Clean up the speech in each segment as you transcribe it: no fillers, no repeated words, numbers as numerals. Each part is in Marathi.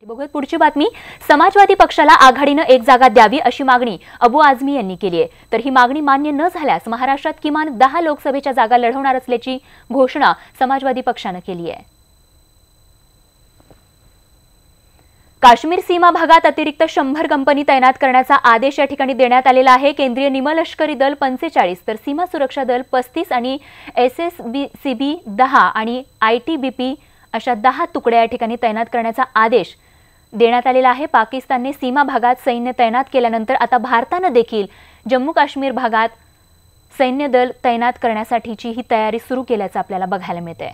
बघूयात पुढची बातमी। समाजवादी पक्षाला आघाडीने एक जागा द्यावी अशी मागणी अबू आझमी यांनी केली आहे। तर ही मागणी मान्य न झाल्यास महाराष्ट्रात किमान 10 लोकसभेच्या जागा लढवणार असल्याची घोषणा समाजवादी पक्षाने केली आहे। काश्मीर सीमा भागात अतिरिक्त 100 कंपनी तैनात करण्याचा आदेश या ठिकाणी देण्यात आलेला आहे। केंद्रीय निमलष्करी दल 45 तर सीमा सुरक्षा दल 35 आणि SSBCB 10 आणि ITBP अशा 10 तुकड्या या ठिकाणी तैनात करण्याचा आदेश देण्यात आलेला आहे। पाकिस्तानने सीमा भागात सैन्य तैनात केल्यानंतर आता भारताने देखील जम्मू काश्मीर भागात सैन्य दल तैनात करण्यासाठीची ही तयारी सुरू केल्याचं आपल्याला बघायला मिळते।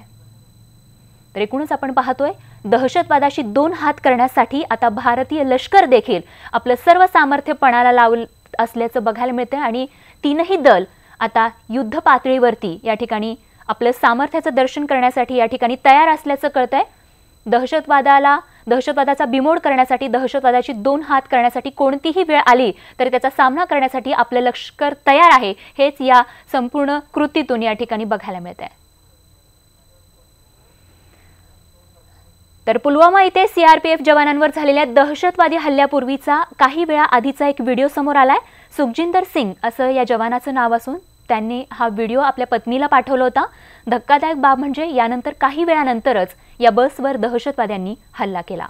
तर एकूणच आपण पाहतोय दहशतवादाशी 2 हात करण्यासाठी आता भारतीय लष्कर देखील आपलं सर्व सामर्थ्य पणाला लावत असल्याचं बघायला मिळते आणि तीनही दल आता युद्ध पातळीवरती या ठिकाणी आपलं सामर्थ्याचं दर्शन करण्यासाठी या ठिकाणी तयार असल्याचं कळतंय। दहशतवादाचा बिमोड करण्यासाठी, दहशतवादाची 2 हात करण्यासाठी कोणतीही वेळ आली तर त्याचा सामना करण्यासाठी आपलं लष्कर तयार आहे, हेच या संपूर्ण कृतीतून या ठिकाणी बघायला मिळतंय। तर पुलवामा येथे CRPF जवानांवर झालेल्या दहशतवादी हल्ल्यापूर्वीचा काही वेळा आधीचा एक व्हिडिओ समोर आलाय। सुखजिंदर सिंग असं या जवानाचं नाव असून त्यांनी हा व्हिडिओ आपल्या पत्नीला पाठवला होता। धक्कादायक बाब म्हणजे यानंतर काही वेळानंतरच या बसवर दहशतवाद्यांनी हल्ला केला।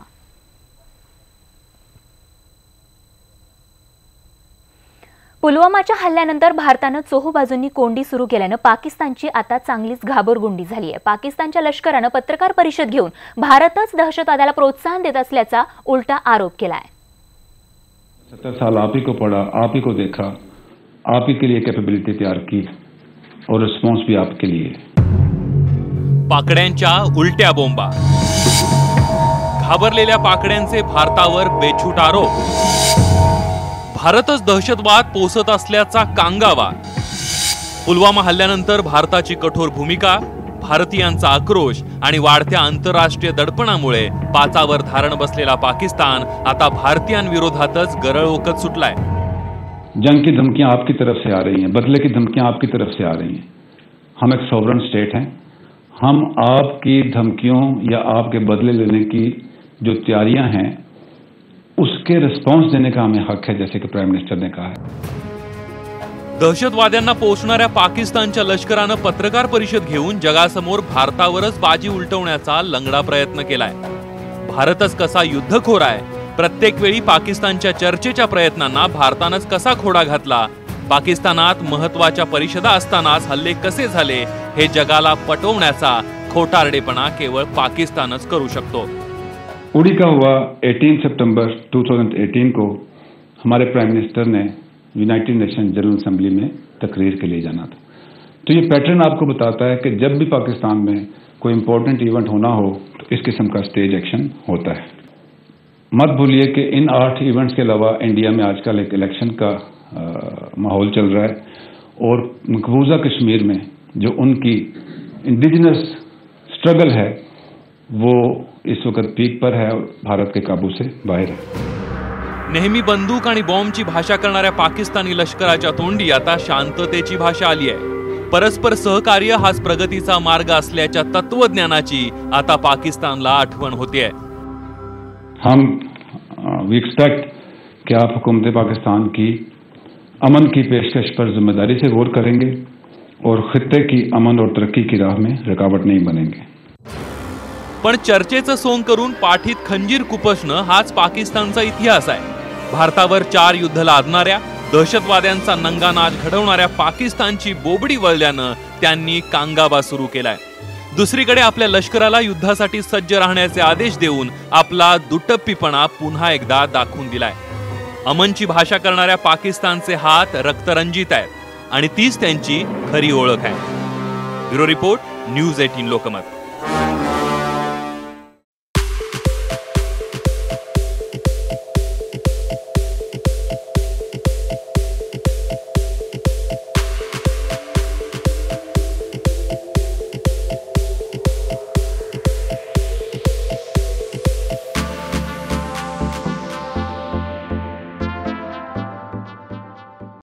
पुलवामाच्या हल्ल्यानंतर भारताने चोहोबाजूंनी कोंडी सुरू केल्याने पाकिस्तानची आता चांगलीच घाबरगुंडी झाली आहे। पाकिस्तानच्या लष्कराने पत्रकार परिषद घेऊन भारतच दहशतवादाला प्रोत्साहन देत असल्याचा उलटा आरोप केलाय। 70 साल आप ही को पढ़ा, आप ही को देखा, आप ही के लिए कैपेबिलिटी तैयार की और रिस्पॉन्स भी आपके लिए। पाकड्यांच्या उलट्या बोंबा, घाबरलेल्या पाकड्यांचे भारतावर बेछूट आरोप, भारतच दहशतवाद पोसत असल्याचा कांगावा, पुलवामा हल्ल्यानंतर भारताची कठोर भूमिका, भारतीयांचा आक्रोश आणि वाढत्या आंतरराष्ट्रीय दडपणामुळे पाचावर धारण बसलेला पाकिस्तान आता भारतीयांविरोधातच गरळ ओकत सुटलाय। जंग की धमकियां आपकी तरफ से आ रही हैं, बदले की धमकियां आपकी तरफ से आ रही हैं। हम एक सॉवरन स्टेट हैं, हम आपकी धमकियों या आपके बदले लेने की जो तैयारियां हैं उसके रिस्पॉन्स देने का हमें हक है, जैसे कि प्राइम मिनिस्टर ने कहा है। दहशतवाद्यांना पोचणाऱ्या पाकिस्तानच्या लष्करानं पत्रकार परिषद घेऊन जगासमोर भारतावरच बाजी उलटवण्याचा लंगडा प्रयत्न केलाय। भारतच कसा युद्धखोर आहे, प्रत्येक वेळी पाकिस्तानच्या चर्चेच्या प्रयत्नांना भारतानंच कसा खोडा घातला, पाकिस्तानात महत्त्वाच्या परिषदा असतानाच हल्ले कसे झाले हे जगाला पटवण्याचा खोटारडेपणा केवळ पाकिस्तानच करू शकतो। उड़ी का हुआ 18 सितंबर 2018 को हमारे प्राइम मिनिस्टर ने यूनाइटेड नेशन जनरल असेंबली में तकरीर के लिए जाना था। तो ये पैटर्न आपको बताता है कि जब भी पाकिस्तान में कोई इंपॉर्टेंट इवेंट होना हो तो इस किस्म का स्टेज एक्शन होता है। मत भूलिए कि इन 8 इवेंट्स के अलावा इंडिया में आजकल एक इलेक्शन का माहौल चल रहा है और मकबूजा कश्मीर में जो उनकी इंडिजिनस स्ट्रगल है वो इस वक्त पीक पर है और भारत के काबू से बाहर है। नेहमी बंदूक आणि बॉम्बची भाषा करणाऱ्या पाकिस्तानी लष्कराच्या तोंडी आता शांततेची भाषा आली आहे। परस्पर सहकार्य हाच प्रगतीचा मार्ग असल्याच्या तत्वज्ञानाची आता पाकिस्तानला आठवण होतेय। हम वी एक्सपेक्ट कि आप हुकूमत पाकिस्तान की अमन की पेशकश पर जिम्मेदारी से गौर करेंगे और खित्ते की अमन और तरक्की की राह में रुकावट नहीं बनेंगे। पण चर्चेचं सोंग करून पाठीत खंजीर कुपसणं हाच पाकिस्तानचा इतिहास आहे। भारतावर 4 युद्ध लादणाऱ्या, दहशतवाद्यांचा नंगानाच घडवणाऱ्या पाकिस्तानची बोबडी वळल्यानं त्यांनी कांगावा सुरू केलाय। दुसरीकडे आपल्या लष्कराला युद्धासाठी सज्ज राहण्याचे आदेश देऊन आपला दुटप्पीपणा पुन्हा एकदा दाखवून दिलाय। अमनची भाषा करणाऱ्या पाकिस्तानचे हात रक्तरंजित आहेत आणि तीच त्यांची खरी ओळख आहे। Bureau report, news 18 Lokmat.